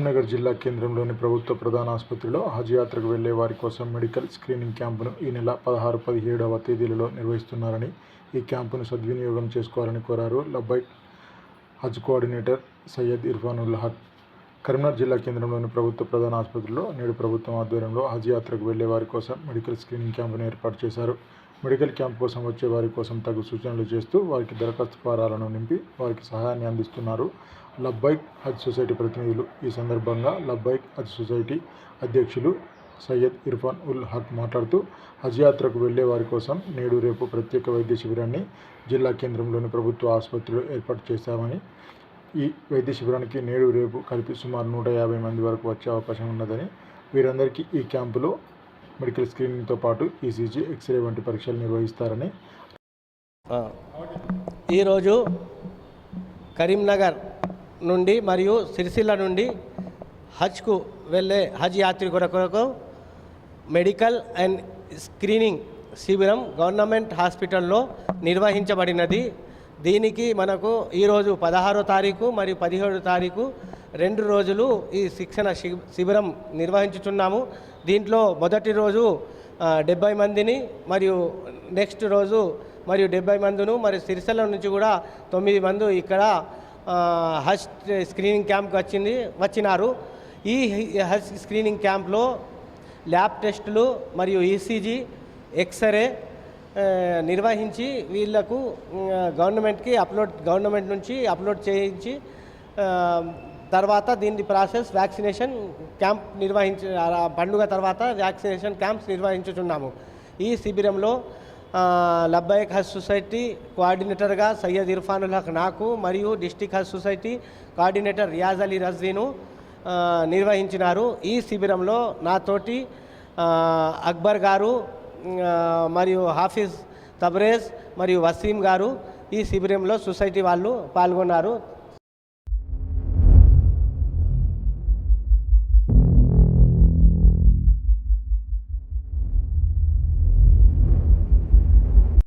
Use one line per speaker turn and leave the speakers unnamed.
కరీంనగర్ జిల్లా కేంద్రంలోని ప్రభుత్వ ప్రధాన ఆసుపత్రిలో హజ్ యాత్రకు వెళ్లే వారి కోసం మెడికల్ స్క్రీనింగ్ క్యాంపును ఈ నెల 16, 17వ తేదీలలో నిర్వహిస్తున్నారని, ఈ క్యాంపును సద్వినియోగం చేసుకోవాలని కోరారు లబ్బైక్ హజ్ కోఆర్డినేటర్ సయ్యద్ ఇర్ఫాన్ ఉల్ హక్. కరీంనగర్ జిల్లా కేంద్రంలోని ప్రభుత్వ ప్రధాన ఆసుపత్రిలో నేడు ప్రభుత్వం ఆధ్వర్యంలో హజ్ యాత్రకు వెళ్లే వారి కోసం మెడికల్ స్క్రీనింగ్ క్యాంపును ఏర్పాటు చేశారు. మెడికల్ క్యాంప్ కోసం వచ్చే వారి కోసం తగు సూచనలు చేస్తూ వారికి దరఖాస్తు ఫారాలను నింపి వారికి సహాయాన్ని అందిస్తున్నారు లబ్బైక్ హజ్ సొసైటీ ప్రతినిధులు. ఈ సందర్భంగా లబ్బైక్ హజ్ సొసైటీ అధ్యక్షులు సయ్యద్ ఇర్ఫాన్ ఉల్ హక్ మాట్లాడుతూ, హజ్ యాత్రకు వెళ్లే వారి కోసం నేడు రేపు ప్రత్యేక వైద్య శిబిరాన్ని జిల్లా కేంద్రంలోని ప్రభుత్వ ఆసుపత్రిలో ఏర్పాటు చేశామని, ఈ వైద్య శిబిరానికి నేడు రేపు కలిపి సుమారు 150 మంది వరకు వచ్చే అవకాశం ఉన్నదని, వీరందరికీ ఈ క్యాంపులో మెడికల్ స్క్రీనింగ్తో పాటు ఈసీజీ, ఎక్స్రే వంటి పరీక్షలు నిర్వహిస్తారని.
ఈరోజు కరీంనగర్ నుండి మరియు సిరిసిల్ల నుండి హజ్కు వెళ్ళే హజ్ యాత్రికుల కొరకు మెడికల్ అండ్ స్క్రీనింగ్ శిబిరం గవర్నమెంట్ హాస్పిటల్లో నిర్వహించబడినది. దీనికి మనకు ఈరోజు 16వ తారీఖు మరియు 17వ తారీఖు 2 రోజులు ఈ శిక్షణ శిబిరం నిర్వహించుచున్నాము. దీంట్లో మొదటి రోజు 70 మందిని మరియు నెక్స్ట్ రోజు మరియు 70 మందిను మరియు సిరిసిల్ల నుంచి కూడా 9 మంది ఇక్కడ హజ్ స్క్రీనింగ్ క్యాంప్కి వచ్చినారు. ఈ హజ్ స్క్రీనింగ్ క్యాంప్లో ల్యాబ్ టెస్టులు మరియు ఈసీజీ, ఎక్స్రే నిర్వహించి వీళ్లకు గవర్నమెంట్ నుంచి అప్లోడ్ చేయించి తర్వాత దీని ప్రాసెస్ వ్యాక్సినేషన్ క్యాంప్ పండుగ తర్వాత వ్యాక్సినేషన్ క్యాంప్స్ నిర్వహించుచున్నాము. ఈ శిబిరంలో లబ్బైక్ హజ్ సొసైటీ కోఆర్డినేటర్గా సయ్యద్ ఇర్ఫాన్ ఉల్ హక్ నాకు మరియు డిస్టిక్ హజ్ సొసైటీ కోఆర్డినేటర్ రియాజ్ అలీ రజ్వీను నిర్వహించినారు. ఈ శిబిరంలో నాతోటి అక్బర్ గారు మరియు హాఫీజ్ తబ్రేజ్ మరియు వసీం గారు ఈ శిబిరంలో సొసైటీ వాళ్ళు పాల్గొన్నారు.